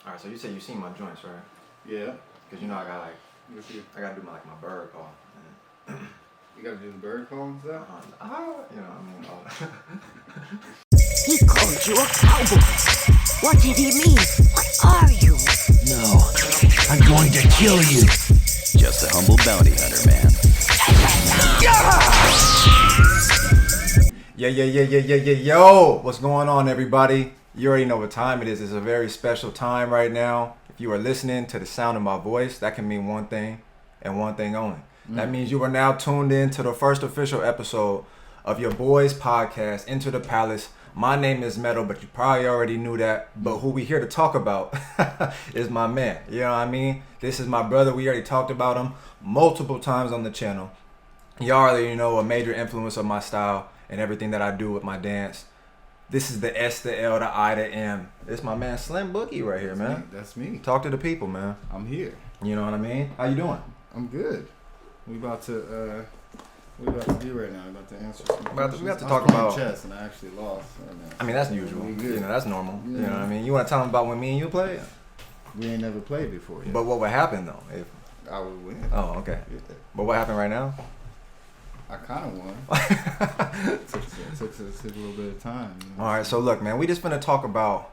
All right, so you said you seen my joints, right? Yeah. Cause you know I got like, What's your, I gotta do my bird call. you gotta do the bird call and stuff? You know, I mean, He called you a cowboy. What did he mean? What are you? No, I'm going to kill you. Just a humble bounty hunter, man. Yo! What's going on, everybody? You already know what time it is. It's a very special time right now. If you are listening to the sound of my voice, that can mean one thing and one thing only. That means you are now tuned in to the first official episode of your boys' podcast, Enter the Palace. My name is Metal, but you probably already knew that. But who we here to talk about is my man. You know what I mean? This is my brother. We already talked about him multiple times on the channel. Y'all already know a major influence of my style and everything that I do with my dance. This is the S, the L, the I, the M. It's my man Slim Boogie right here, man. That's me. Talk to the people, man. I'm here. You know what I mean? How you doing? I'm good. We about to what we about to do right now? We about to answer some questions. We have to talk about chess, and I actually lost right now. I mean, that's usual. We You know, that's normal. Yeah. You know what I mean? You want to tell them about when me and you played? We ain't never played before yet. But what would happen though? If I would win. Oh, okay. Yeah. But what happened right now? I kind of won. took a little bit of time. You know? All right, so look, man, we just finna talk about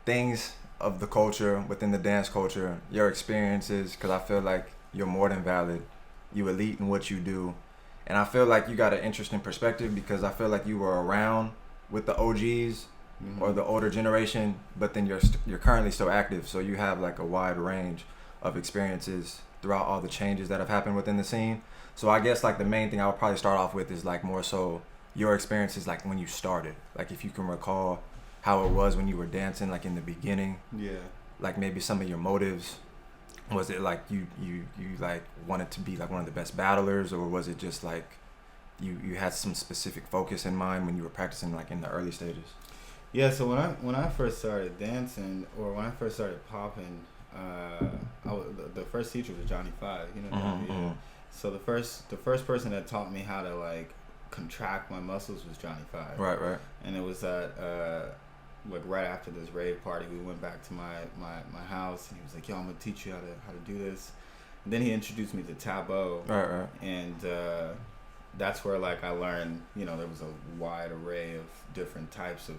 things of the culture, within the dance culture, your experiences, because I feel like you're more than valid. You elite in what you do. And I feel like you got an interesting perspective because I feel like you were around with the OGs or the older generation, but then you're currently still active. So you have like a wide range of experiences throughout all the changes that have happened within the scene. So I guess like the main thing I would probably start off with is like more so your experiences like when you started. Like if you can recall how it was when you were dancing like in the beginning. Yeah. Like maybe some of your motives. Was it like you like wanted to be like one of the best battlers, or was it just like you had some specific focus in mind when you were practicing like in the early stages? Yeah, so when I first started dancing, or when I first started popping, the first teacher was Johnny Five. You know Johnny? Yeah. So the first person that taught me how to like contract my muscles was Johnny Five. Right. And it was at like right after this rave party, we went back to my house, and he was like, "Yo, I'm gonna teach you how to do this." And then he introduced me to Tableau. Right. And that's where like I learned, you know, there was a wide array of different types of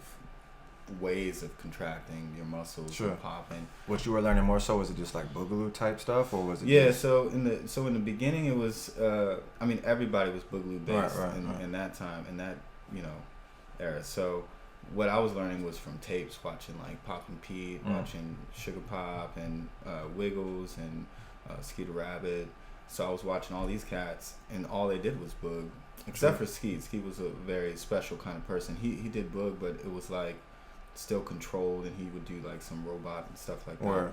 ways of contracting your muscles and popping. What you were learning more so, was it just like boogaloo type stuff, or was it? Yeah, just... so in the beginning it was I mean everybody was boogaloo based right. in that time, in that, you know, era. So what I was learning was from tapes, watching like Poppin' Pete, watching Sugar Pop and Wiggles and Skeeter Rabbit. So I was watching all these cats, and all they did was boog, except for Skeet. Skeet was a very special kind of person. He did boog, but it was like still controlled, and he would do like some robot and stuff like that. Word.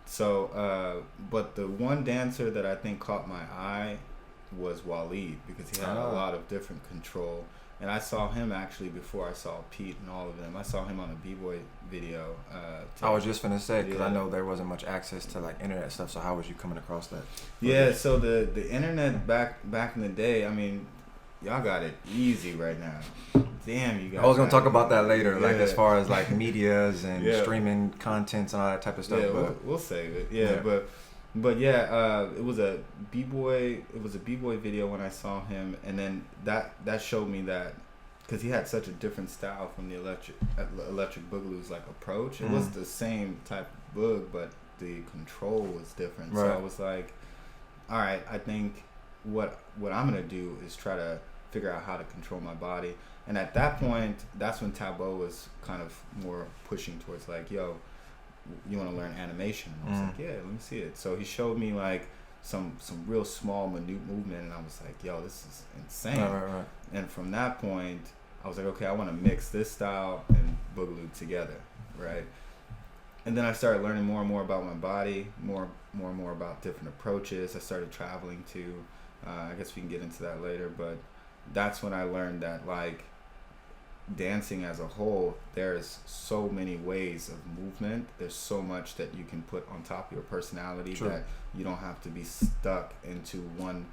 So but the one dancer that I think caught my eye was Waleed, because he had a lot of different control. And I saw him actually before I saw Pete and all of them. I saw him on a B-Boy video. I was just finna say, because I know there wasn't much access to like internet stuff, so how was you coming across that? Yeah, so the internet back in the day, I mean, y'all got it easy right now. Damn, you guys. I was gonna talk about that later, like Yeah. as far as like medias and Yeah. streaming contents and all that type of stuff. Yeah, but we'll save it. Yeah. But yeah, it was a B-Boy video when I saw him, and then that showed me that, because he had such a different style from the electric boogaloo's like approach. It was the same type of boog, but the control was different. Right. So I was like, all right, I think what I'm gonna do is try to figure out how to control my body. And at that point, that's when Tableau was kind of more pushing towards like, yo, you want to learn animation? And I was like, yeah, let me see it. So he showed me like some real small minute movement, and I was like, yo, this is insane. Right. And from that point, I was like, okay, I want to mix this style and boogaloo together, right? And then I started learning more and more about my body, more and more about different approaches. I started traveling too. I guess we can get into that later, but that's when I learned that like dancing as a whole, there's so many ways of movement. There's so much that you can put on top of your personality that you don't have to be stuck into one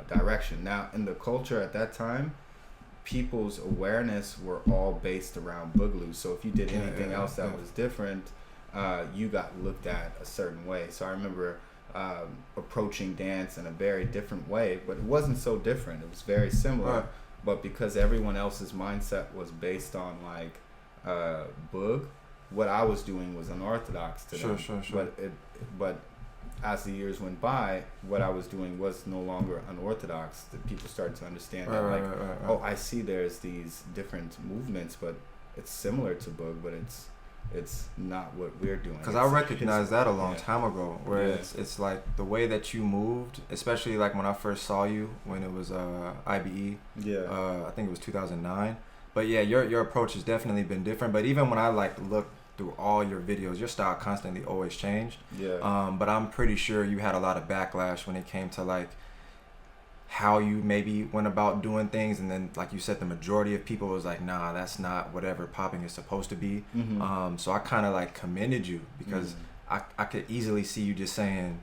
direction. Now, in the culture at that time, people's awareness were all based around boogaloo. So if you did anything else that was different, you got looked at a certain way. So I remember approaching dance in a very different way, but it wasn't so different. It was very similar. Right. But because everyone else's mindset was based on like boog, what I was doing was unorthodox to them. Sure. But as the years went by, what I was doing was no longer unorthodox. That people started to understand that, like, oh, I see there's these different movements, but it's similar to boog, but it's not what we're doing. Because I recognized that a long yeah. time ago, where Yeah. it's like the way that you moved, especially like when I first saw you when it was IBE. Yeah. I think it was 2009. But yeah, your approach has definitely been different. But even when I like look through all your videos, your style constantly always changed. Yeah. But I'm pretty sure you had a lot of backlash when it came to like how you maybe went about doing things, and then like you said, the majority of people was like, nah, that's not whatever popping is supposed to be. Mm-hmm. So I kind of like commended you, because I could easily see you just saying,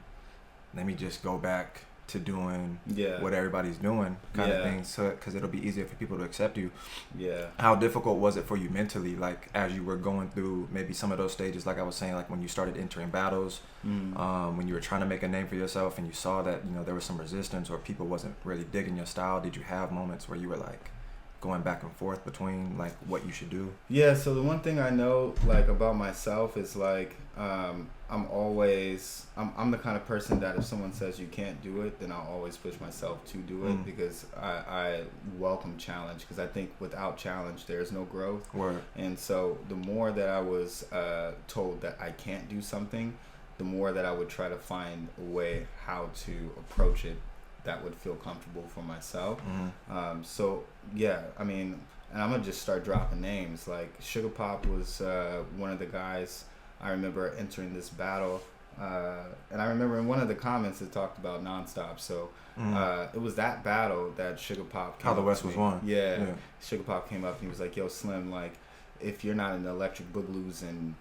let me just go back to doing what everybody's doing kind of thing, so because it'll be easier for people to accept you. Yeah. How difficult was it for you mentally, like as you were going through maybe some of those stages, like I was saying, like when you started entering battles, when you were trying to make a name for yourself and you saw that, you know, there was some resistance or people wasn't really digging your style? Did you have moments where you were like going back and forth between like what you should do? Yeah, so the one thing I know like about myself is like I'm always I'm the kind of person that if someone says you can't do it, then I'll always push myself to do it, because I welcome challenge, because I think without challenge there's no growth. Word. And so the more that I was told that I can't do something, the more that I would try to find a way how to approach it that would feel comfortable for myself. So yeah, I mean, and I'm gonna just start dropping names. Like Sugar Pop was one of the guys I remember entering this battle, and I remember in one of the comments it talked about nonstop. So it was that battle that Sugar Pop came How the up West to was me. won. Yeah, Sugar Pop came up and he was like, "Yo, Slim, like if you're not in the Electric Boogaloo's in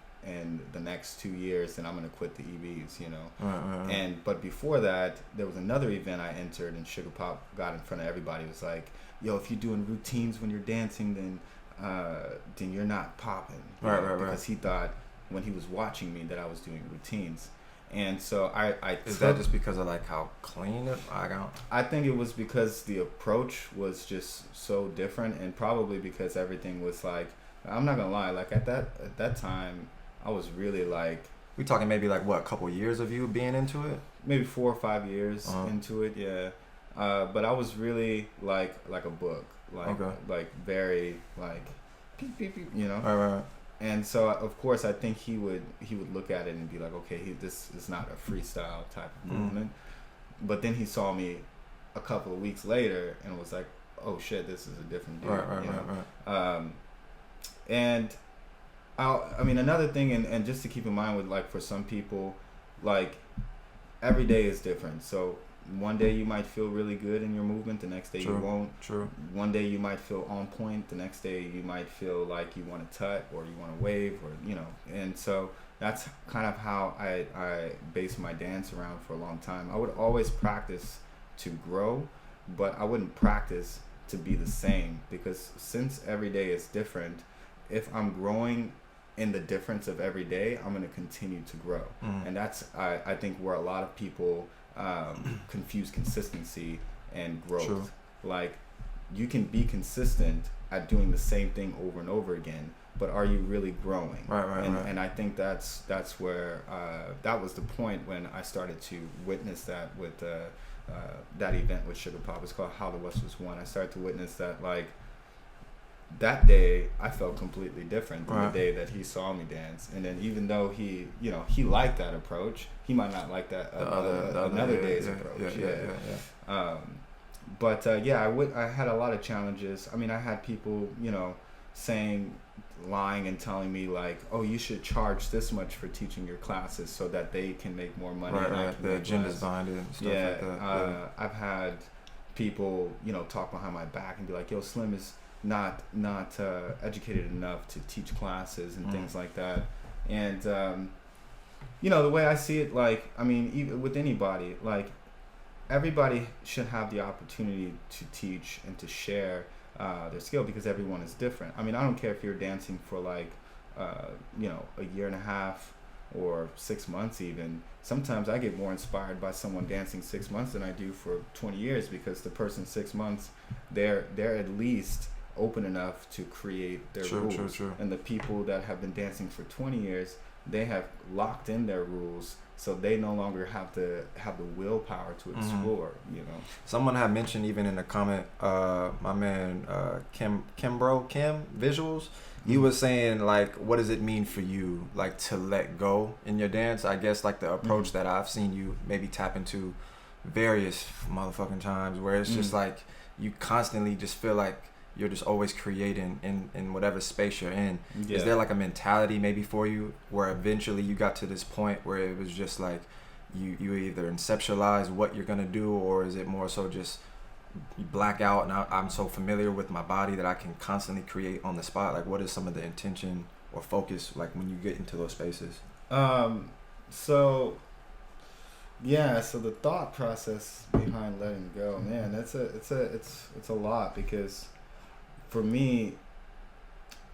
the next 2 years, then I'm gonna quit the EBs, you know." And but before that, there was another event I entered, and Sugar Pop got in front of everybody. It was like, "Yo, if you're doing routines when you're dancing, then you're not popping." Because he thought when he was watching me that I was doing routines, and so I Is that just because of like how clean it? I think it was because the approach was just so different, and probably because everything was like, I'm not gonna lie, like at that time I was really like, we talking maybe like what, a couple years of you being into it? Maybe 4 or 5 years into it, yeah. But I was really like a book, like very like beep, beep, beep, you know. Right. And so of course I think he would look at it and be like, okay, this is not a freestyle type of movement. But then he saw me a couple of weeks later and was like, oh shit, this is a different dude. Right. And I mean, another thing, and just to keep in mind with like for some people, like every day is different. So one day you might feel really good in your movement, the next day you won't. True. One day you might feel on point, the next day you might feel like you want to tut or you want to wave, or you know. And so that's kind of how I base my dance around for a long time. I would always practice to grow, but I wouldn't practice to be the same, because since every day is different, if I'm growing in the difference of every day, I'm going to continue to grow. And that's I think where a lot of people confuse consistency and growth. True. Like you can be consistent at doing the same thing over and over again, but are you really growing? Right. And I think that's where that was the point when I started to witness that with that event with Sugar Pop. It's called How the West Was Won. I started to witness that, like, that day I felt completely different than the day that he saw me dance. And then even though he liked that approach, he might not like that another day's approach. But I had a lot of challenges. I mean, I had people, lying and telling me like, oh, you should charge this much for teaching your classes so that they can make more money. Right. The agendas behind it and stuff like that. I've had people, talk behind my back and be like, yo, Slim is not educated enough to teach classes and things like that. And the way I see it, like, I mean, even with anybody, like, everybody should have the opportunity to teach and to share their skill, because everyone is different. I mean, I don't care if you're dancing for like a year and a half or 6 months even, sometimes I get more inspired by someone dancing 6 months than I do for 20 years, because the person 6 months, they're at least open enough to create their rules. True. And the people that have been dancing for 20 years, they have locked in their rules, so they no longer have the willpower to explore. You know, someone had mentioned even in the comment, my man Kim Visuals, he was saying like, what does it mean for you like to let go in your dance? I guess like the approach that I've seen you maybe tap into various motherfucking times, where it's just like you constantly just feel like you're just always creating in whatever space you're in. Yeah. Is there like a mentality maybe for you where eventually you got to this point where it was just like you either conceptualize what you're gonna do, or is it more so just you black out and I'm so familiar with my body that I can constantly create on the spot? Like, what is some of the intention or focus like when you get into those spaces? So the thought process behind letting go, man, it's a lot, because for me,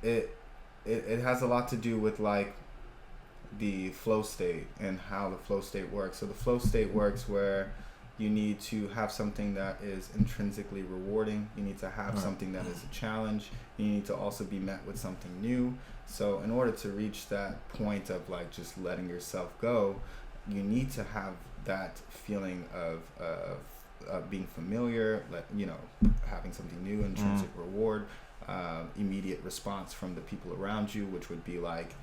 it has a lot to do with like the flow state and how the flow state works. So the flow state works where you need to have something that is intrinsically rewarding. You need to have something that is a challenge. You need to also be met with something new. So in order to reach that point of like just letting yourself go, you need to have that feeling of being familiar, having something new, intrinsic reward, immediate response from the people around you, which would be like,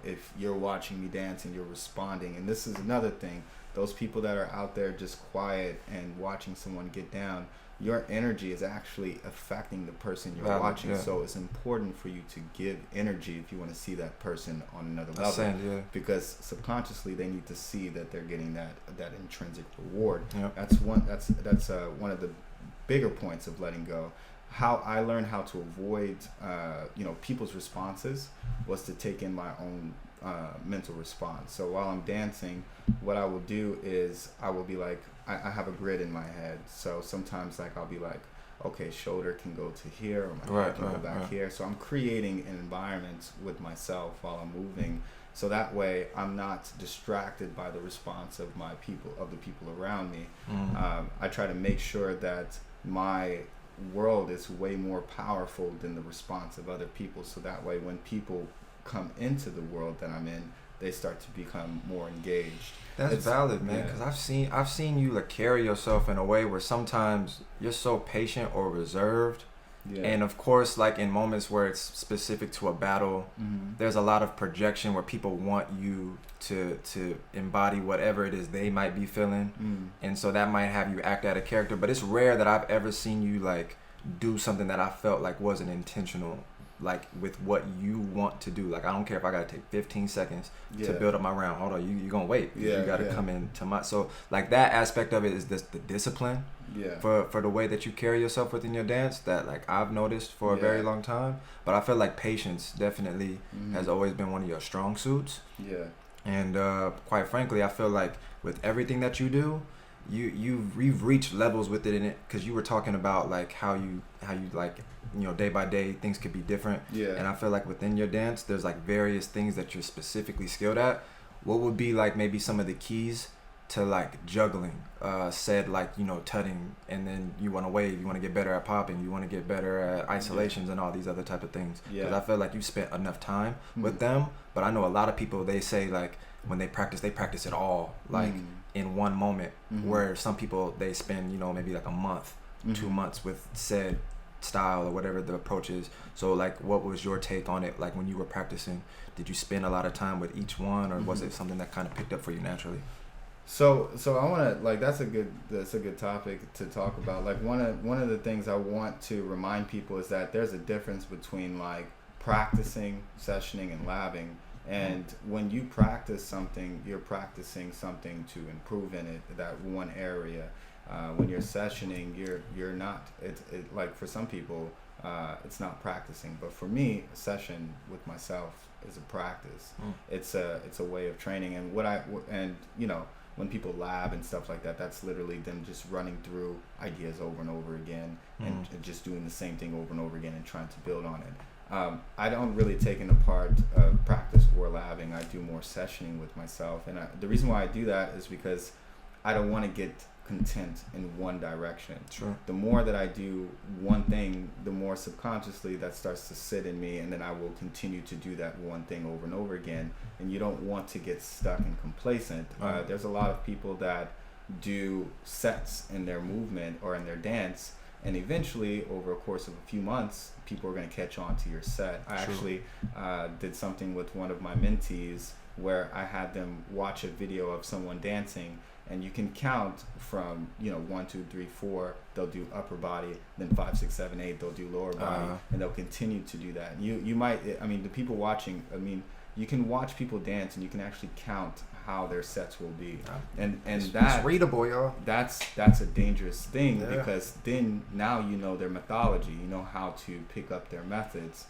if you're watching me dance and you're responding. And this is another thing, those people that are out there just quiet and watching someone get down, your energy is actually affecting the person you're watching. So it's important for you to give energy if you want to see that person on another level, because subconsciously they need to see that they're getting that intrinsic reward. That's one of the bigger points of letting go. How I learned how to avoid people's responses was to take in my own mental response. So while I'm dancing, what I will do is I will be like, I have a grid in my head. So sometimes like I'll be like, okay, shoulder can go to here, or my head can go back here. So I'm creating an environment with myself while I'm moving, so that way I'm not distracted by the response of the people around me. I try to make sure that my world is way more powerful than the response of other people, so that way when people come into the world that I'm in, they start to become more engaged. It's valid, man, because I've seen you like carry yourself in a way where sometimes you're so patient or reserved, and of course like in moments where it's specific to a battle, there's a lot of projection where people want you to embody whatever it is they might be feeling, and so that might have you act out a character. But it's rare that I've ever seen you like do something that I felt like wasn't intentional, like with what you want to do. Like I don't care if I gotta take 15 seconds to build up my round. Hold on, you gonna wait. You gotta come into my, so like that aspect of it is this, the discipline for the way that you carry yourself within your dance, that like I've noticed for a very long time. But I feel like patience definitely has always been one of your strong suits. And quite frankly, I feel like with everything that you do, you've reached levels with it in it, because you were talking about like how you like, day by day things could be different. And I feel like within your dance there's like various things that you're specifically skilled at. What would be like maybe some of the keys to like juggling said like tutting, and then you want to wave, you want to get better at popping, you want to get better at isolations and all these other type of things? Because I feel like you spent enough time with them. But I know a lot of people, they say like when they practice it all like in one moment, where some people they spend maybe like a month, 2 months with said style or whatever the approach is. So like what was your take on it? Like when you were practicing, did you spend a lot of time with each one, or was it something that kind of picked up for you naturally? So I want to like, that's a good topic to talk about. Like one of the things I want to remind people is that there's a difference between like practicing, sessioning, and labbing. And when you practice something, you're practicing something to improve in it, that one area. When you're sessioning, you're not. It like for some people, it's not practicing. But for me, a session with myself is a practice. It's a way of training. And when people lab and stuff like that, that's literally them just running through ideas over and over again, and just doing the same thing over and over again and trying to build on it. I don't really take in a part of practice or labbing. I do more sessioning with myself, and the reason why I do that is because I don't want to get content in one direction. Sure. The more that I do one thing, the more subconsciously that starts to sit in me, and then I will continue to do that one thing over and over again. And you don't want to get stuck and complacent. There's a lot of people that do sets in their movement or in their dance, and eventually over a course of a few months, people are going to catch on to your set. I actually did something with one of my mentees where I had them watch a video of someone dancing, and you can count from 1, 2, 3, 4. They'll do upper body, then 5, 6, 7, 8. They'll do lower body, and they'll continue to do that. You might, I mean, the people watching, I mean, you can watch people dance, and you can actually count how their sets will be, and it's readable, y'all. That's a dangerous thing, because then now you know their methodology, you know how to pick up their methods.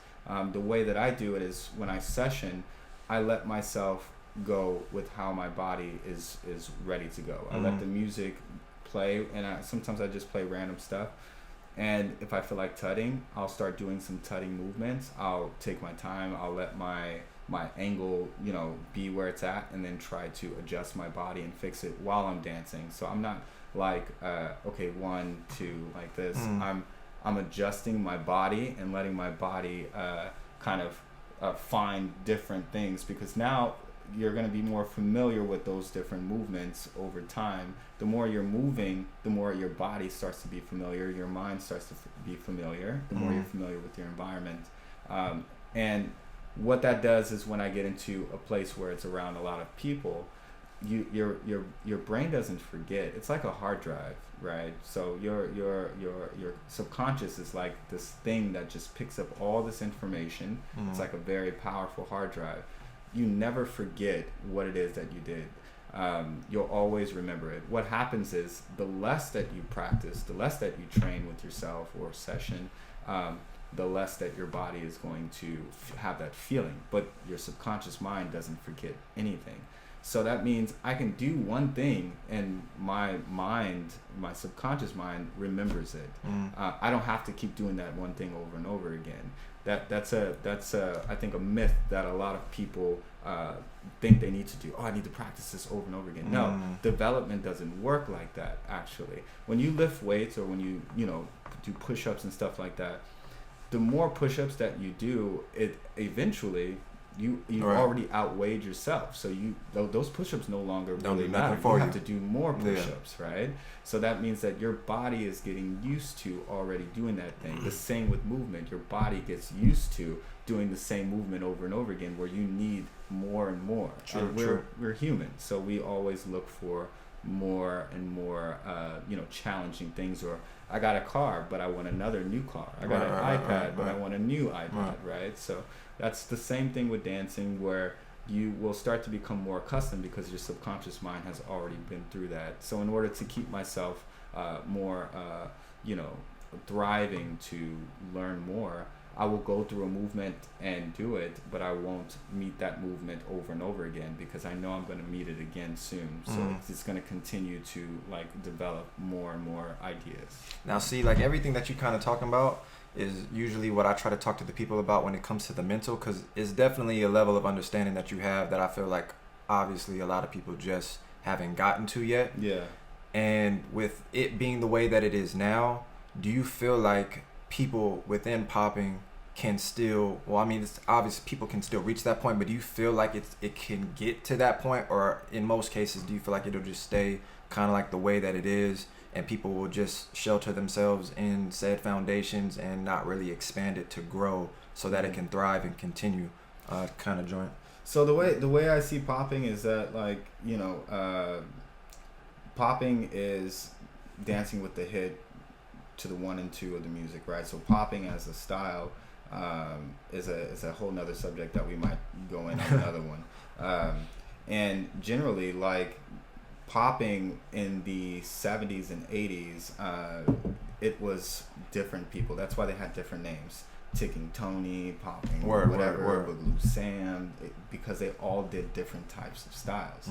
The way that I do it is when I session, I let myself go with how my body is ready to go. I let the music play, and sometimes I just play random stuff. And if I feel like tutting, I'll start doing some tutting movements. I'll take my time. I'll let my angle, be where it's at, and then try to adjust my body and fix it while I'm dancing. So I'm not like, okay, 1, 2, like this. I'm adjusting my body and letting my body kind of find different things, because now you're going to be more familiar with those different movements over time. The more you're moving, the more your body starts to be familiar, your mind starts to be familiar, the more you're familiar with your environment. And what that does is when I get into a place where it's around a lot of people, your brain doesn't forget. It's like a hard drive, right? So your subconscious is like this thing that just picks up all this information. It's like a very powerful hard drive. You never forget what it is that you did. You'll always remember it. What happens is the less that you practice, the less that you train with yourself or session, the less that your body is going to have that feeling. But your subconscious mind doesn't forget anything. So that means I can do one thing and my subconscious mind remembers it. I don't have to keep doing that one thing over and over again. That's I think a myth that a lot of people think they need to do. Oh, I need to practice this over and over again. No, development doesn't work like that. Actually, when you lift weights or when you do push-ups and stuff like that, the more push-ups that you do, it eventually you already outweighed yourself. So those push-ups no longer really matter. You have to do more push-ups, right? So that means that your body is getting used to already doing that thing. The same with movement. Your body gets used to doing the same movement over and over again, where you need more and more. We're human, so we always look for more and more challenging things. Or I got a car, but I want another new car. I got an iPad, but I want a new iPad, right? So that's the same thing with dancing, where you will start to become more accustomed because your subconscious mind has already been through that. So in order to keep myself more thriving to learn more, I will go through a movement and do it, but I won't meet that movement over and over again, because I know I'm going to meet it again soon. So it's going to continue to develop more and more ideas. Now, see, everything that you're kind of talking about is usually what I try to talk to the people about when it comes to the mental, because it's definitely a level of understanding that you have that I feel like obviously a lot of people just haven't gotten to yet. Yeah. And with it being the way that it is now, do you feel like people within popping can still, it's obvious people can still reach that point, but do you feel like it can get to that point, or in most cases do you feel like it'll just stay kind of like the way that it is, and people will just shelter themselves in said foundations and not really expand it to grow so that it can thrive and continue kind of joint? So the way I see popping is that popping is dancing with the hit to the 1 and 2 of the music, right? So popping as a style is a whole nother subject that we might go in on another one. And generally, popping in the 70s and 80s, it was different people. That's why they had different names. Ticking Tony, popping, whatever, Boogie Sam, because they all did different types of styles.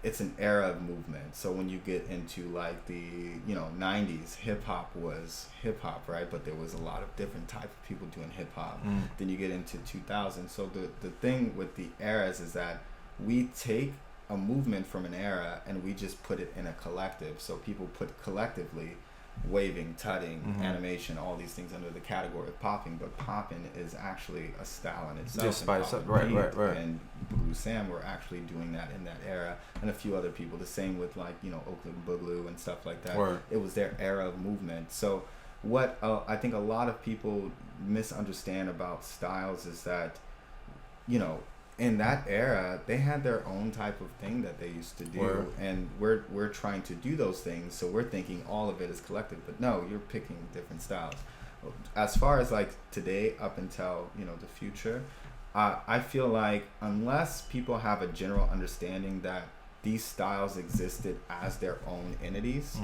it's an era of movement. So when you get into like the 90s, hip hop was hip hop, right? But there was a lot of different type of people doing hip hop. Then you get into 2000. So the thing with the eras is that we take a movement from an era and we just put it in a collective. So people put collectively waving, tutting, animation, all these things under the category of popping, but popping is actually a style in itself. Just spice up, right. And Boogaloo Sam were actually doing that in that era, and a few other people. The same with like Oakland Boogaloo and stuff like that. Word. It was their era of movement. So what I think a lot of people misunderstand about styles is that in that era, they had their own type of thing that they used to do. Word. And we're trying to do those things, so we're thinking all of it is collective. But no, you're picking different styles. As far as like today up until the future, I feel like unless people have a general understanding that these styles existed as their own entities,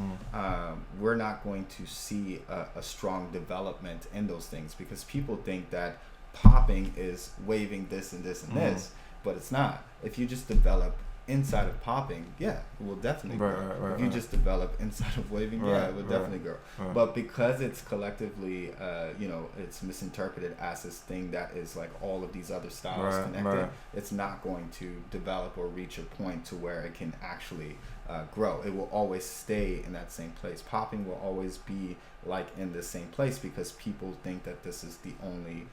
we're not going to see a strong development in those things, because people think that popping is waving this and this and this, but it's not. If you just develop inside of popping, it will definitely grow. If you just develop inside of waving, it will definitely grow. But because it's collectively it's misinterpreted as this thing that is like all of these other styles connected, it's not going to develop or reach a point to where it can actually grow. It will always stay in that same place. Popping will always be like in the same place, because people think that this is the only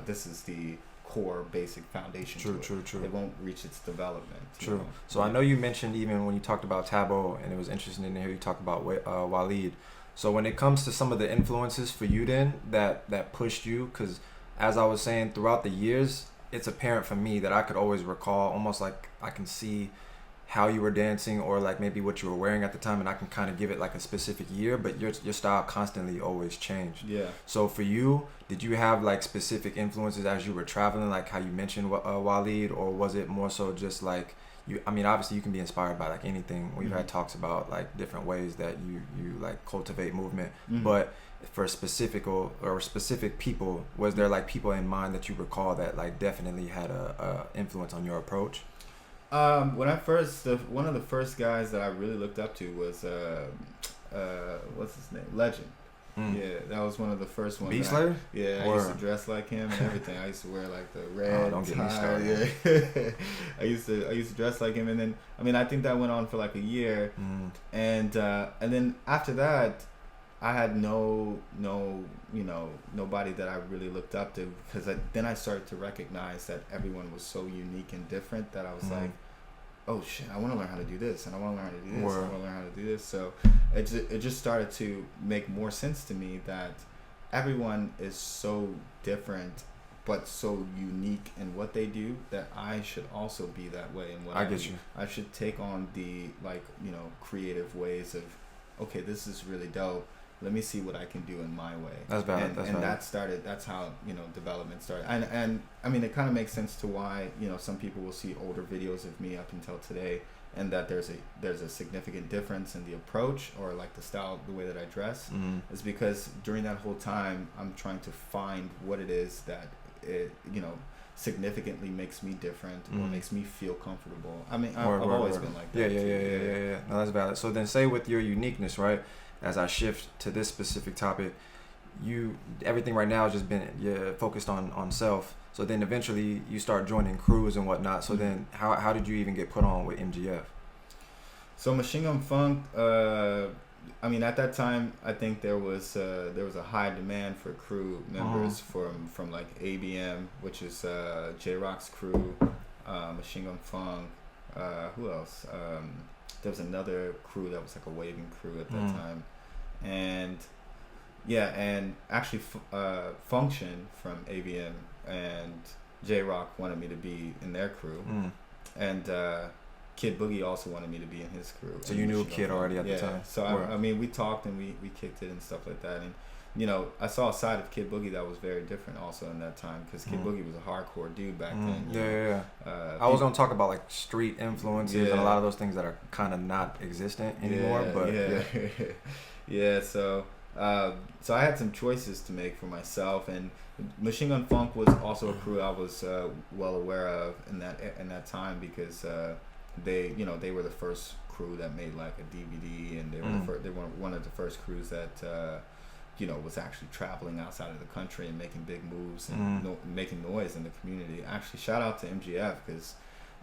this is the core basic foundation. True. It won't reach its development. True. So I know you mentioned, even when you talked about Tabo, and it was interesting to hear you talk about Waleed. So when it comes to some of the influences for you then that pushed you, because as I was saying, throughout the years, it's apparent for me that I could always recall, almost like I can see how you were dancing, or like maybe what you were wearing at the time, and I can kind of give it like a specific year, but your style constantly always changed. Yeah. So for you, did you have like specific influences as you were traveling, like how you mentioned Waleed, or was it more so just like obviously you can be inspired by like anything. We've had talks about like different ways that you like cultivate movement, but for specific people, was there like people in mind that you recall that like definitely had a influence on your approach? When I first, one of the first guys that I really looked up to was what's his name? Legend. Yeah, that was one of the first ones. Beast Slayer? I used to dress like him and everything. I used to wear like the red don't get me tie. started. Yeah. I used to dress like him, and then I think that went on for like a year, and then after that, I had nobody that I really looked up to, because then I started to recognize that everyone was so unique and different that I was like, oh shit, I want to learn how to do this, and I want to learn how to do this, and I want to learn how to do this. So it just started to make more sense to me that everyone is so different but so unique in what they do, that I should also be that way in what I get you. I should take on the creative ways of, okay, this is really dope. Let me see what I can do in my way. That's valid. That's how development started. And I mean, it kind of makes sense to why some people will see older videos of me up until today, and that there's a significant difference in the approach, or like the style, the way that I dress, is because during that whole time I'm trying to find what it is that it significantly makes me different, or makes me feel comfortable. I mean, I've always been like that. Yeah. No, that's valid. So then, say with your uniqueness, right? As I shift to this specific topic, everything right now has just been focused on self. So then eventually you start joining crews and whatnot. So then how did you even get put on with MGF? So Machine Gun Funk, at that time, I think there was a high demand for crew members from like ABM, which is J-Rock's crew, Machine Gun Funk. Who else? There was another crew that was like a waving crew at that time, and actually Function from ABM and J-Rock wanted me to be in their crew, and Kid Boogie also wanted me to be in his crew. So you knew Kid already at the time? So we talked and we kicked it and stuff like that, and I saw a side of Kid Boogie that was very different also in that time, because Kid Boogie was a hardcore dude back then. I was gonna talk about like street influences and a lot of those things that are kind of not existent anymore. So I had some choices to make for myself, and Machine Gun Funk was also a crew I was well aware of in that time, because they were the first crew that made like a DVD, and they were one of the first crews that was actually traveling outside of the country and making big moves and making noise in the community. Actually, shout out to MGF, because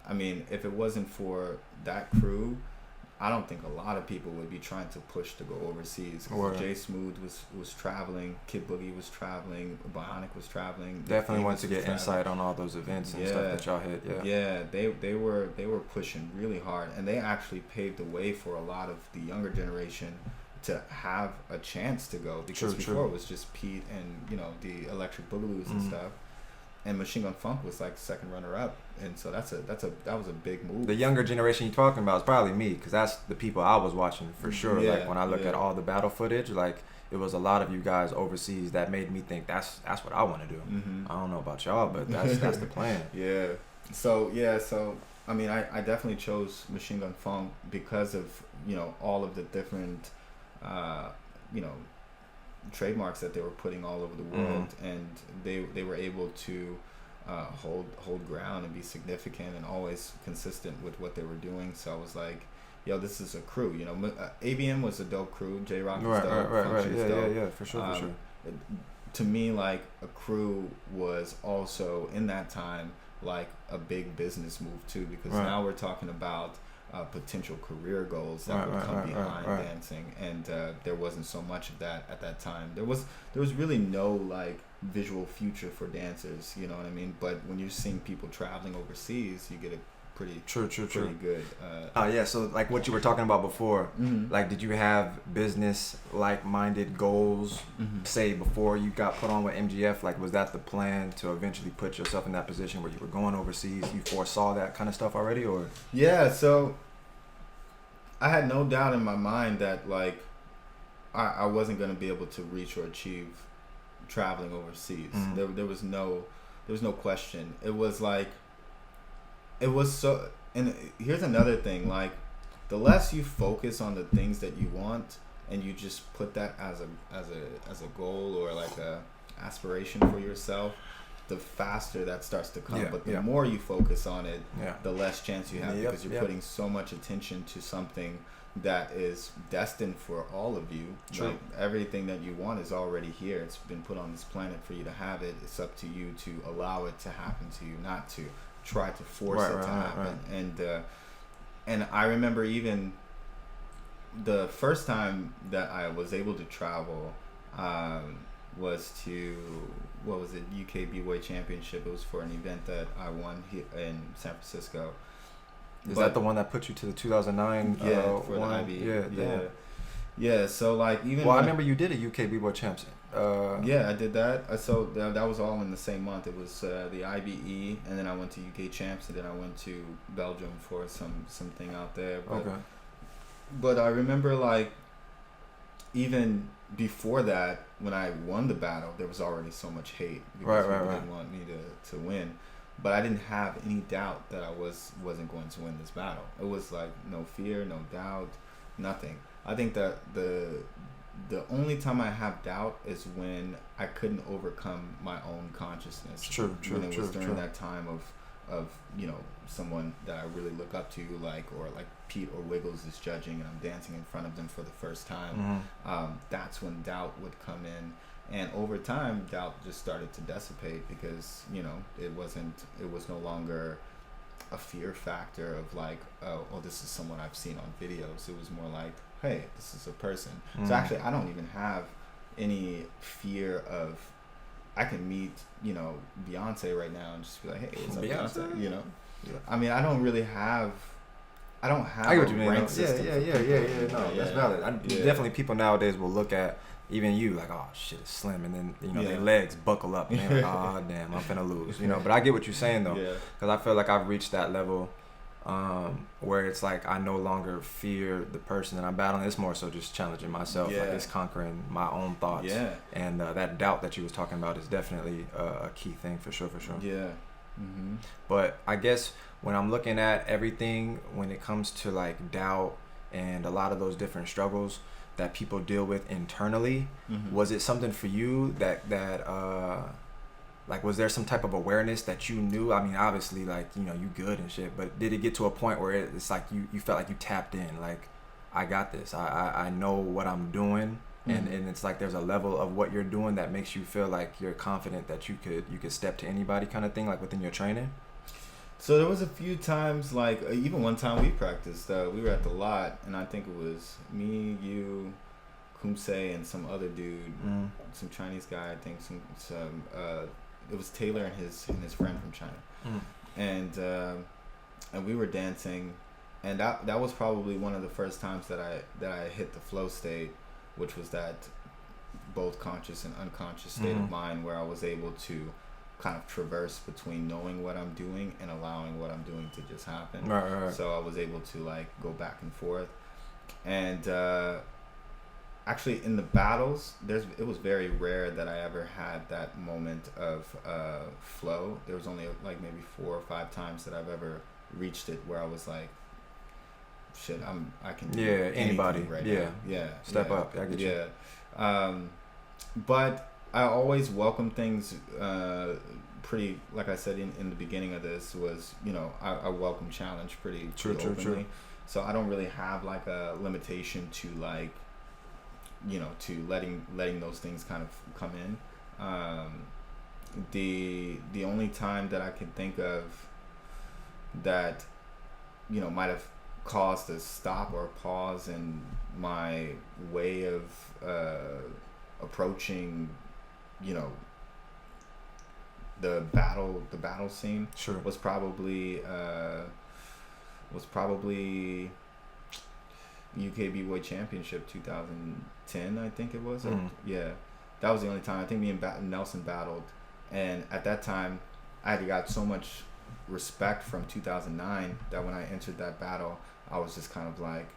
I mean, if it wasn't for that crew, I don't think a lot of people would be trying to push to go overseas. Jay Smooth was traveling, Kid Boogie was traveling, Bionic was traveling. Definitely want to get insight on all those events and stuff that y'all hit. Yeah, they were pushing really hard, and they actually paved the way for a lot of the younger generation to have a chance to go, because before it was just Pete and the Electric Boogaloos and stuff. And Machine Gun Funk was like second runner up, and so that was a big move. The younger generation you're talking about is probably me, because that's the people I was watching for sure. Yeah, like when I look at all the battle footage, like it was a lot of you guys overseas that made me think that's what I want to do. I don't know about y'all, but that's the plan. Yeah. So I mean, I definitely chose Machine Gun Funk because of all of the different trademarks that they were putting all over the world, and they were able to hold ground and be significant and always consistent with what they were doing. So I was like, yo, this is a crew. ABM was a dope crew. J Rock was dope. Right. Yeah, for sure. To me, like, a crew was also in that time like a big business move too, because now we're talking about potential career goals that would come behind dancing, and there wasn't so much of that at that time. There was really no like visual future for dancers, you know what I mean? But when you're seeing people traveling overseas, you get a pretty good so like what you were talking about before, like did you have business like-minded goals say before you got put on with MGF? Like was that the plan to eventually put yourself in that position where you were going overseas? You foresaw that kind of stuff already, or? Yeah, so I had no doubt in my mind that like I wasn't going to be able to reach or achieve traveling overseas. There was no question. It was like, it was so, and here's another thing, like the less you focus on the things that you want and you just put that as a goal or like a aspiration for yourself, the faster that starts to come. But the more you focus on it, the less chance you have, because you're putting so much attention to something that is destined for all of you. Like everything that you want is already here. It's been put on this planet for you to have it. It's up to you to allow it to happen to you, not to try to force it to happen. And I remember even the first time that I was able to travel was to, what was it, UK B-Boy Championship. It was for an event that I won here in San Francisco. Is that the one that put you to the 2009 for one? the IB? Yeah, so like even... Well, I remember you did a UK B-Boy Champs. Yeah, I did that. So that was all in the same month. It was the IBE, and then I went to UK Champs, and then I went to Belgium for something out there. But I remember like even before that, when I won the battle, there was already so much hate because people didn't want me to win. But I didn't have any doubt that I wasn't going to win this battle. It was like no fear, no doubt, nothing. I think that the only time I have doubt is when I couldn't overcome my own consciousness. When it was during that time of someone that I really look up to, like Pete or Wiggles is judging, and I'm dancing in front of them for the first time. That's when doubt would come in. And over time, doubt just started to dissipate, because it was no longer a fear factor of like, oh, this is someone I've seen on videos. It was more like, hey, this is a person. So actually, I don't even have any fear of, I can meet Beyonce right now and just be like, hey, what's up, Beyonce? I mean, I don't have I get what you mean. rank system. No, that's valid. Definitely, people nowadays will look at even you like, oh shit, it's slim, and then their legs buckle up, and they're like, oh damn, I'm finna lose, But I get what you're saying though, because I feel like I've reached that level where it's like I no longer fear the person that I'm battling. It's more so just challenging myself. Like it's conquering my own thoughts. And that doubt that you was talking about is definitely a key thing for sure. But I guess when I'm looking at everything, when it comes to like doubt and a lot of those different struggles that people deal with internally, was it something for you that like, was there some type of awareness that you knew? I mean, obviously, like, you know, you good and shit, but did it get to a point where it's like you felt like you tapped in, like, I got this, I know what I'm doing, and it's like there's a level of what you're doing that makes you feel like you're confident that you could step to anybody kind of thing, like within your training? So there was a few times, like even one time we practiced, we were at the lot, and I think it was me, you, Kumse, and some other dude, some Chinese guy, I think, it was Taylor and his friend from China, and we were dancing, and that was probably one of the first times that I hit the flow state, which was that both conscious and unconscious state of mind where I was able to kind of traverse between knowing what I'm doing and allowing what I'm doing to just happen. Right. So I was able to like go back and forth, and actually in the battles, it was very rare that I ever had that moment of flow. There was only like maybe 4 or 5 times that I've ever reached it where I was like, shit, I can do anybody right now. Step up. I get you. But I always welcome things pretty, like I said in the beginning of this, was, you know, I welcome challenge pretty openly. True. So I don't really have like a limitation to like, you know, to letting those things kind of come in. The only time that I can think of that, you know, might have caused a stop or pause in my way of approaching, you know, the battle scene was probably UK B-Boy Championship 2010, I think it was. Yeah, that was the only time. I think me and Nelson battled, and at that time I had got so much respect from 2009 that when I entered that battle, I was just kind of like,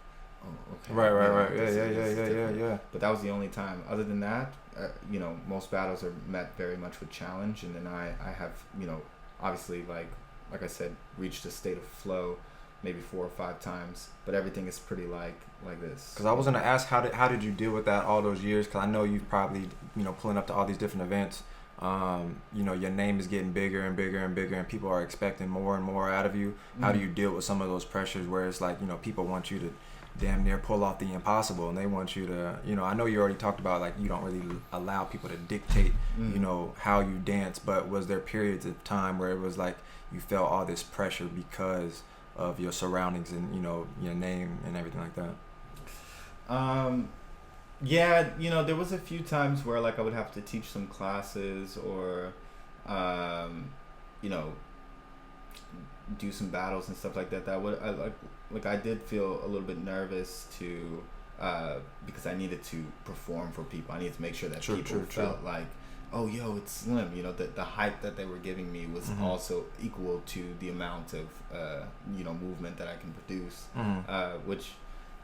oh, okay. Right. Yeah. But that was the only time. Other than that, you know, most battles are met very much with challenge, and then I have, you know, obviously like I said, reached a state of flow maybe 4 or 5 times, but everything is pretty like this. Because I was gonna ask, how did you deal with that all those years? Because I know you've probably, you know, pulling up to all these different events. You know, your name is getting bigger and bigger and bigger, and people are expecting more and more out of you. How do you deal with some of those pressures where it's like, you know, people want you to damn near pull off the impossible, and they want you to, you know, I know you already talked about like you don't really allow people to dictate, you know, how you dance, but was there periods of time where it was like you felt all this pressure because of your surroundings and, you know, your name and everything like that? Yeah, you know, there was a few times where like I would have to teach some classes or, you know, do some battles and stuff like that. I did feel a little bit nervous to, because I needed to perform for people. I needed to make sure that people felt like, oh, yo, it's Slim. You know, the hype that they were giving me was also equal to the amount of, you know, movement that I can produce, which,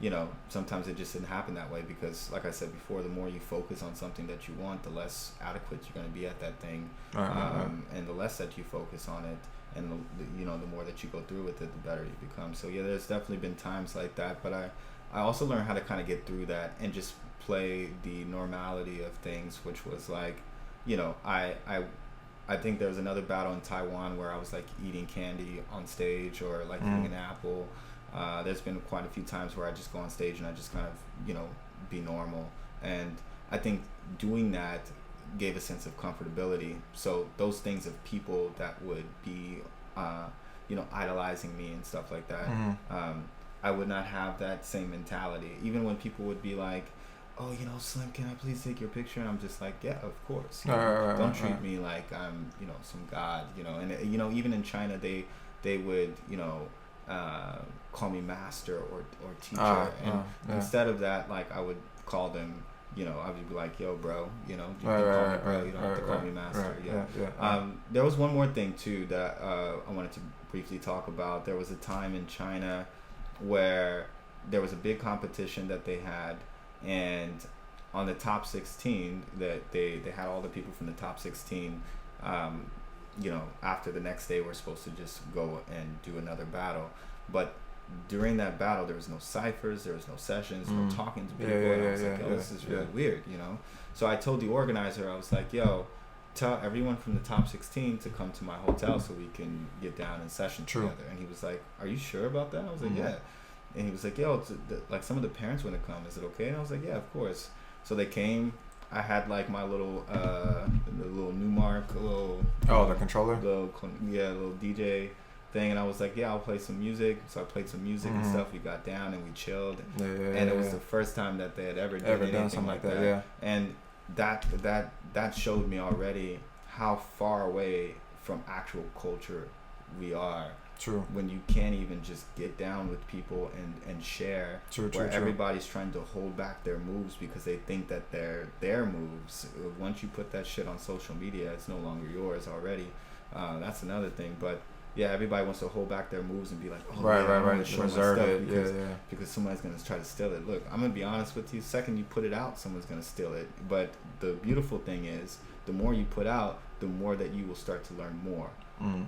you know, sometimes it just didn't happen that way because, like I said before, the more you focus on something that you want, the less adequate you're going to be at that thing. And the less that you focus on it and, you know, the more that you go through with it, the better you become. So, yeah, there's definitely been times like that. But I also learned how to kind of get through that and just play the normality of things, which was like, you know, I think there was another battle in Taiwan where I was like eating candy on stage or like eating an apple. There's been quite a few times where I just go on stage and I just kind of, you know, be normal. And I think doing that gave a sense of comfortability. So those things of people that would be, you know, idolizing me and stuff like that, I would not have that same mentality. Even when people would be like, oh, you know, Slim, can I please take your picture? And I'm just like, yeah, of course. You know, don't treat me like I'm, you know, some god, you know. And, you know, even in China, they would, you know, call me master or teacher. Instead of that, like, I would call them, you know, I would be like, yo, bro, you know, you can call me bro, you don't have to call me master. There was one more thing, too, that I wanted to briefly talk about. There was a time in China where there was a big competition that they had, and on the top 16, that they had all the people from the top 16, you know, after the next day we're supposed to just go and do another battle. But during that battle, there was no ciphers, there was no sessions, no talking to people. And I was like, yo, this is really weird, you know? So I told the organizer, I was like, yo, tell everyone from the top 16 to come to my hotel so we can get down in session together. And he was like, are you sure about that? I was like, yeah. And he was like, yo, like some of the parents want to come. Is it okay? And I was like, yeah, of course. So they came. I had like my little the little Newmark, the controller, little DJ thing, and I was like, yeah, I'll play some music. So I played some music and stuff. We got down and we chilled, and it was the first time that they had ever done something like that. Yeah. And that showed me already how far away from actual culture we are. True. When you can't even just get down with people and share. True. Everybody's trying to hold back their moves because they think that they're their moves. Once you put that shit on social media, it's no longer yours already. That's another thing. But yeah, everybody wants to hold back their moves and be like, oh, right. Show reserve my it. stuff because somebody's gonna try to steal it. Look, I'm gonna be honest with you. Second you put it out, someone's gonna steal it. But the beautiful thing is, the more you put out, the more that you will start to learn more.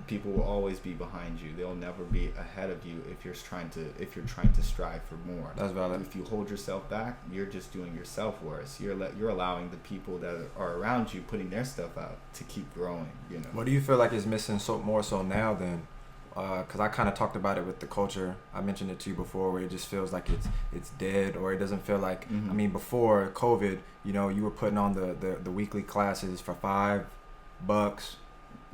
People will always be behind you. They'll never be ahead of you if you're trying to strive for more. That's valid. If you hold yourself back, you're just doing yourself worse. You're allowing the people that are around you putting their stuff out to keep growing. You know. What do you feel like is missing more so now then? Because I kind of talked about it with the culture. I mentioned it to you before, where it just feels like it's dead, or it doesn't feel like. I mean, before COVID, you were putting on the weekly classes for $5.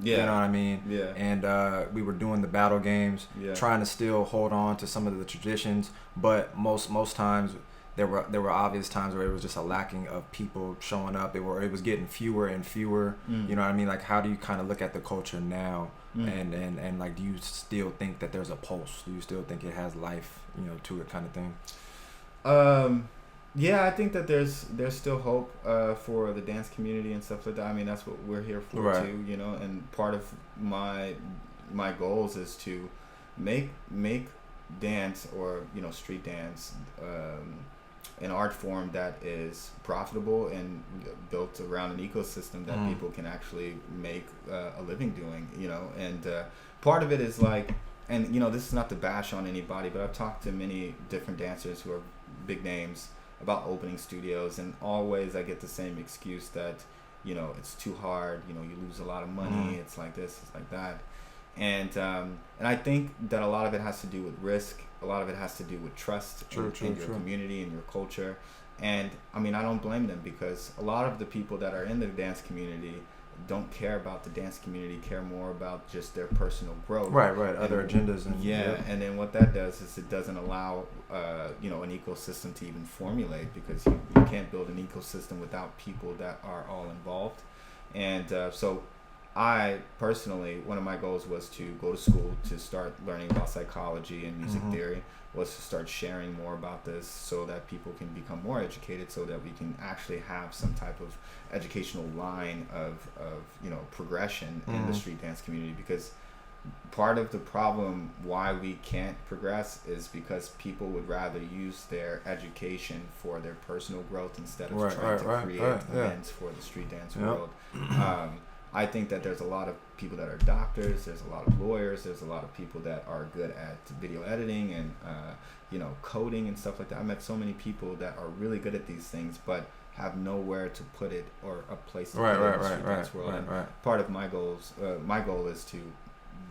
Yeah. You know what I mean? Yeah. And we were doing the battle games, trying to still hold on to some of the traditions, but most times there were obvious times where it was just a lacking of people showing up. It was getting fewer and fewer. You know what I mean? Like, how do you kind of look at the culture now? And like, do you still think that there's a pulse? Do you still think it has life, to it, kind of thing? Yeah, I think that there's still hope for the dance community and stuff like that. I mean, that's what we're here for too, And part of my goals is to make dance, or street dance, an art form that is profitable and built around an ecosystem that people can actually make a living doing. And part of it is like, and this is not to bash on anybody, but I've talked to many different dancers who are big names about opening studios, and always I get the same excuse that it's too hard, you lose a lot of money, it's like this, it's like that, and I think that a lot of it has to do with risk, a lot of it has to do with trust in your community and your culture. And I mean, I don't blame them, because a lot of the people that are in the dance community don't care about the dance community, care more about just their personal growth. Right. Other agendas. And then what that does is it doesn't allow, an ecosystem to even formulate, because you can't build an ecosystem without people that are all involved. And so I personally, one of my goals was to go to school to start learning about psychology and music theory, was to start sharing more about this so that people can become more educated, so that we can actually have some type of educational line of progression in the street dance community. Because part of the problem why we can't progress is because people would rather use their education for their personal growth instead of trying to create events for the street dance world. I think that there's a lot of people that are doctors, there's a lot of lawyers, there's a lot of people that are good at video editing and coding and stuff like that. I met so many people that are really good at these things, but have nowhere to put it, or a place to put it in the street dance world. Part of my goal is to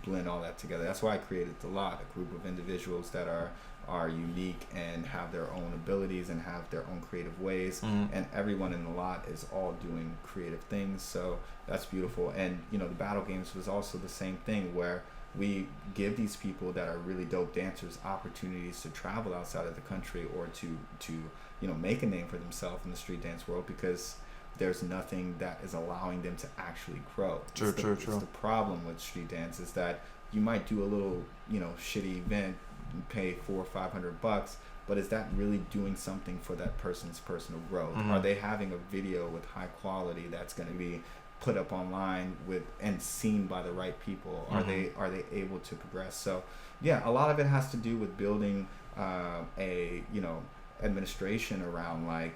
blend all that together. That's why I created The Lot, a group of individuals that are unique and have their own abilities and have their own creative ways, and everyone in The Lot is all doing creative things. So that's beautiful. And the battle games was also the same thing, where we give these people that are really dope dancers opportunities to travel outside of the country, or to make a name for themselves in the street dance world, because there's nothing that is allowing them to actually grow. True. It's the problem with street dance, is that you might do a little shitty event and pay $400 or $500, but is that really doing something for that person's personal growth? Are they having a video with high quality that's going to be put up online and seen by the right people? Are they able to progress? So yeah, a lot of it has to do with building administration around, like,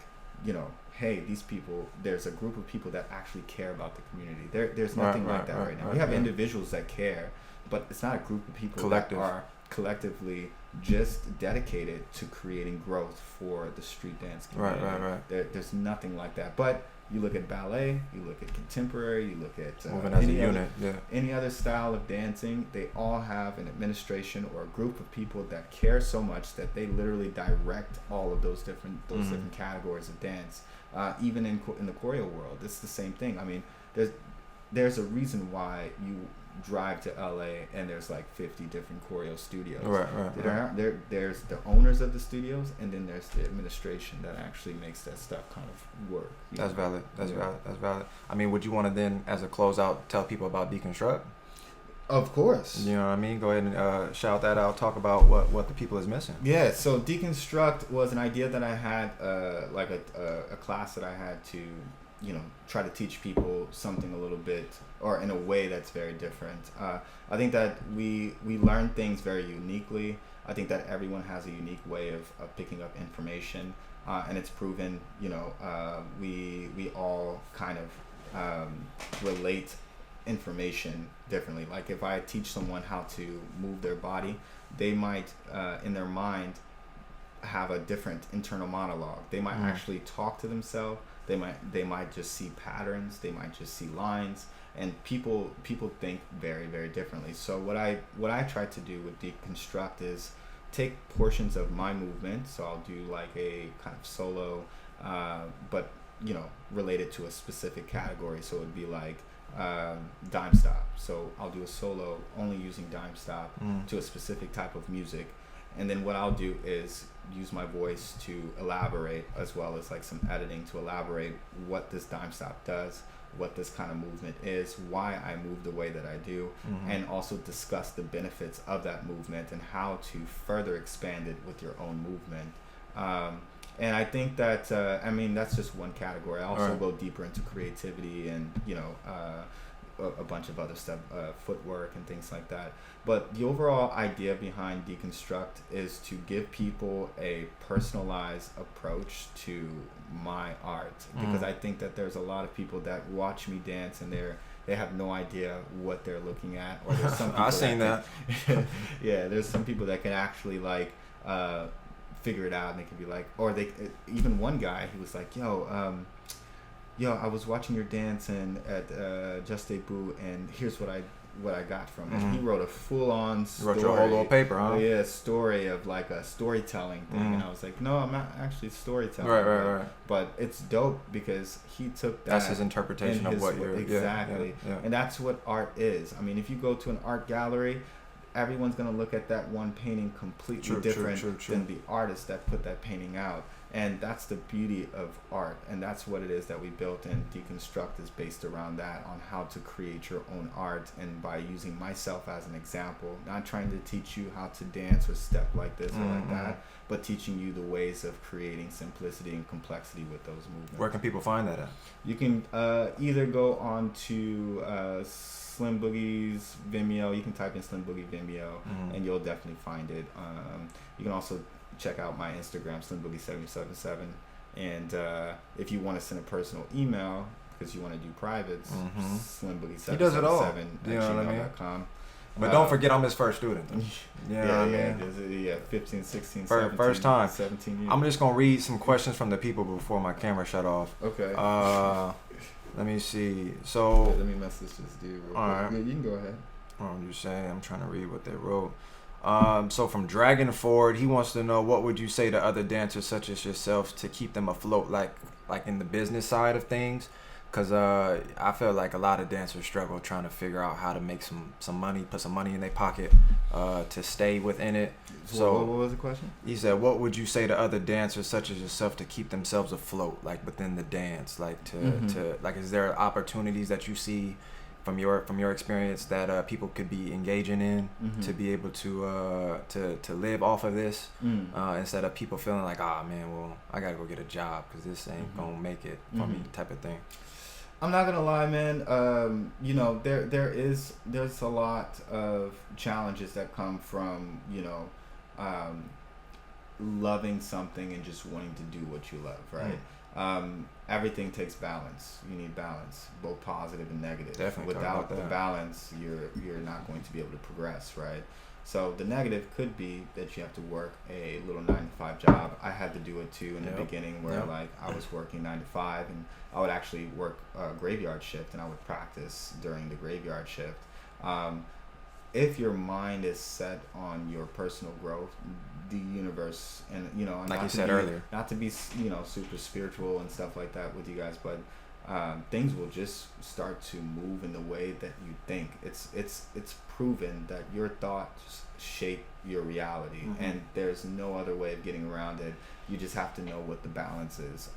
hey, these people, there's a group of people that actually care about the community. There's nothing like that right now. We have individuals that care, but it's not a group of people that are collectively just dedicated to creating growth for the street dance community. There's nothing like that. But You look at ballet, you look at contemporary, you look at moving as a unit. any other style of dancing. They all have an administration or a group of people that care so much that they literally direct all of those different categories of dance. Even in the choreo world, it's the same thing. I mean, there's a reason why you drive to LA and there's like 50 different choreo studios. There's the owners of the studios, and then there's the administration that actually makes that stuff kind of work. That's valid. That's valid. I mean, would you want to then, as a closeout, tell people about Deconstruct? Of course. You know what I mean? Go ahead and shout that out. Talk about what the people is missing. Yeah, so Deconstruct was an idea that I had, like a class that I had to, try to teach people something a little bit, or in a way that's very different. I think that we learn things very uniquely. I think that everyone has a unique way of picking up information, and it's proven, we all kind of relate information differently. Like if I teach someone how to move their body, they might in their mind have a different internal monologue. They might actually talk to themselves. They might just see patterns. They might just see lines. And people think very, very differently. So what I try to do with Deconstruct is take portions of my movement. So I'll do like a kind of solo, but related to a specific category. So it'd be like dime stop. So I'll do a solo only using dime stop to a specific type of music, and then what I'll do is use my voice to elaborate, as well as like some editing to elaborate what this dime stop does, what this kind of movement is, why I move the way that I do, and also discuss the benefits of that movement and how to further expand it with your own movement. And I think that, that's just one category. I also go deeper into creativity and, a bunch of other stuff, footwork and things like that. But the overall idea behind Deconstruct is to give people a personalized approach to my art, because I think that there's a lot of people that watch me dance and they have no idea what they're looking at. Or there's some people I've seen that. Yeah, there's some people that can actually like figure it out, and they can be like, or they even one guy, he was like, yo, I was watching your dance and at Just Debut, and here's what I got from it. He wrote a full-on story. You wrote your whole little paper, huh? Yeah, story of like a storytelling thing. And I was like, no, I'm not actually storytelling. Right. But it's dope because he took that. That's his interpretation of what you're... Exactly. Yeah. And that's what art is. I mean, if you go to an art gallery, everyone's going to look at that one painting completely different than the artist that put that painting out. And that's the beauty of art, and that's what it is that we built, and Deconstruct is based around that, on how to create your own art, and by using myself as an example, not trying to teach you how to dance or step like this or like that, but teaching you the ways of creating simplicity and complexity with those movements. Where can people find that at? You can either go on to Slim Boogie's Vimeo. You can type in Slim Boogie Vimeo, and you'll definitely find it. You can also check out my Instagram, SlimBoogie777, and if you want to send a personal email because you want to do privates, SlimBoogie777 he does it all. at gmail.com. But don't forget, I'm his first student. You know what I mean? 15, 16, first time. 17 years. I'm just going to read some questions from the people before my camera shut off. Okay. Let me see. So let me message this dude real quick. Right. Yeah, you can go ahead. I'm just saying, I'm trying to read what they wrote. So from Dragon Ford, he wants to know, what would you say to other dancers such as yourself to keep them afloat, like in the business side of things? Because I feel like a lot of dancers struggle trying to figure out how to make some money, put some money in their pocket to stay within it. So what was the question? He said, what would you say to other dancers such as yourself to keep themselves afloat, like within the dance, like to like, is there opportunities that you see from your experience that people could be engaging in to be able to live off of this instead of people feeling like, man, well, I gotta go get a job because this ain't gonna make it for me, type of thing. I'm not gonna lie, man. There's a lot of challenges that come from loving something and just wanting to do what you love, right? Everything takes balance. You need balance, both positive and negative. Definitely. Without the balance, you're not going to be able to progress, right? So the negative could be that you have to work a little 9 to 9-to-5 job. I had to do it too in the beginning, where Yep. like I was working 9 to 5, and I would actually work a graveyard shift, and I would practice during the graveyard shift. If your mind is set on your personal growth, the universe, and like not you to said be, earlier, not to be super spiritual and stuff like that with you guys, but things will just start to move in the way that you think. It's proven that your thoughts shape your reality, and there's no other way of getting around it. You just have to know what the balance is.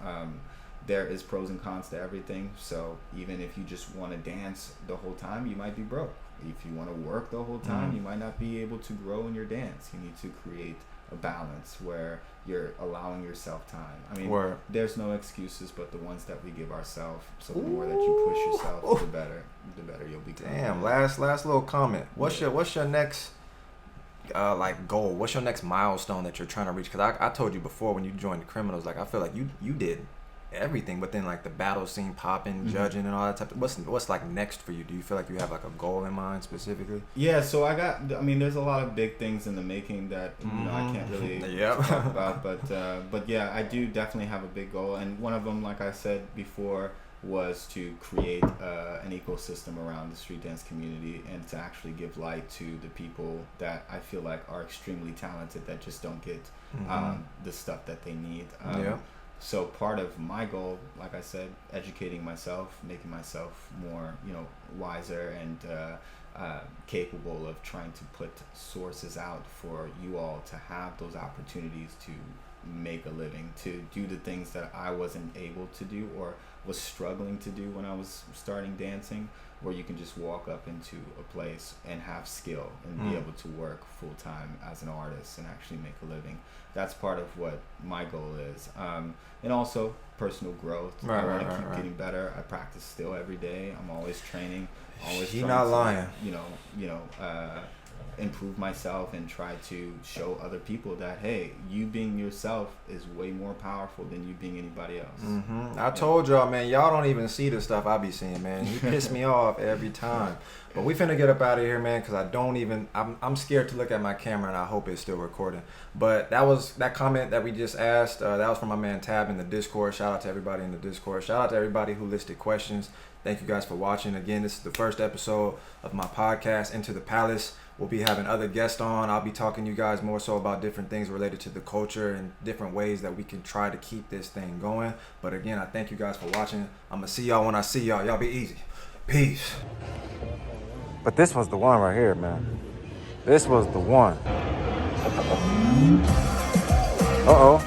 There is pros and cons to everything. So even if you just want to dance the whole time, you might be broke. If you want to work the whole time, you might not be able to grow in your dance. You need to create a balance where you're allowing yourself time. I mean, there's no excuses but the ones that we give ourselves. So the more that you push yourself, the better you'll become. Damn, last little comment. What's your next like goal? What's your next milestone that you're trying to reach? Because I told you before, when you joined the Criminals, like I feel like you did everything, but then like the battle scene, popping, judging, and all that type of, what's like next for you? Do you feel like you have like a goal in mind specifically? Yeah, so there's a lot of big things in the making that I can't really talk about, but yeah, I do definitely have a big goal, and one of them, like I said before, was to create an ecosystem around the street dance community, and to actually give light to the people that I feel like are extremely talented that just don't get the stuff that they need. So part of my goal, like I said, educating myself, making myself more, wiser and capable of trying to put sources out for you all to have those opportunities to make a living, to do the things that I wasn't able to do or was struggling to do when I was starting dancing, where you can just walk up into a place and have skill and be able to work full time as an artist and actually make a living. That's part of what my goal is. And also personal growth. I want to keep getting better. I practice still every day. I'm always training, always You're not lying. Improve myself and try to show other people that, hey, you being yourself is way more powerful than you being anybody else. I told y'all, man, y'all don't even see the stuff I be seeing, man. You piss me off every time. But we finna get up out of here, man, because I'm scared to look at my camera, and I hope it's still recording. But that comment that we just asked, that was from my man Tab in the Discord. Shout out to everybody in the Discord. Shout out to everybody who listed questions. Thank you guys for watching. Again, this is the first episode of my podcast, Into the Palace. We'll be having other guests on. I'll be talking to you guys more so about different things related to the culture and different ways that we can try to keep this thing going. But again, I thank you guys for watching. I'm going to see y'all when I see y'all. Y'all be easy. Peace. But this was the one right here, man. This was the one. Uh-oh.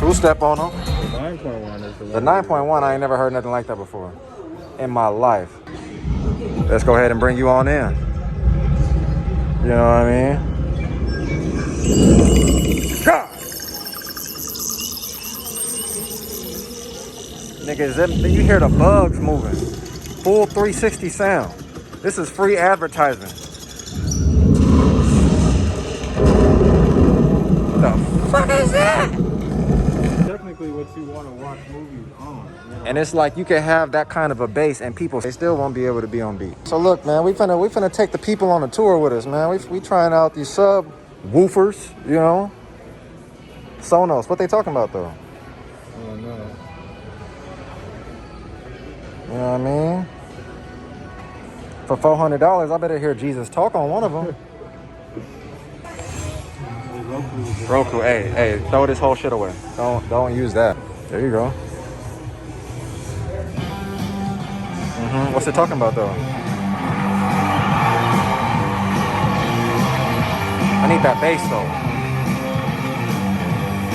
Two-step on them. The 9.1 is The 9.1, I ain't never heard nothing like that before in my life. Let's go ahead and bring you on in. You know what I mean? God! Niggas, you hear the bugs moving. Full 360 sound. This is free advertising. The fuck is that? technically what you want to watch movies on. And it's like you can have that kind of a base and people, they still won't be able to be on beat. So look, man, we finna take the people on a tour with us, man. We trying out these sub woofers, you know. Sonos, what they talking about though? Oh no. You know what I mean? For $400, I better hear Jesus talk on one of them. Roku, hey, throw this whole shit away. Don't use that. There you go. What's it talking about though? I need that bass though.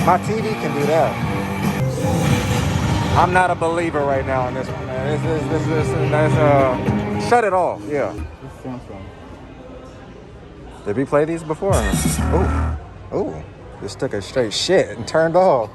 My TV can do that. I'm not a believer right now in this one, man. Shut it off. Yeah. Did we play these before? Oh, this took a straight shit and turned off.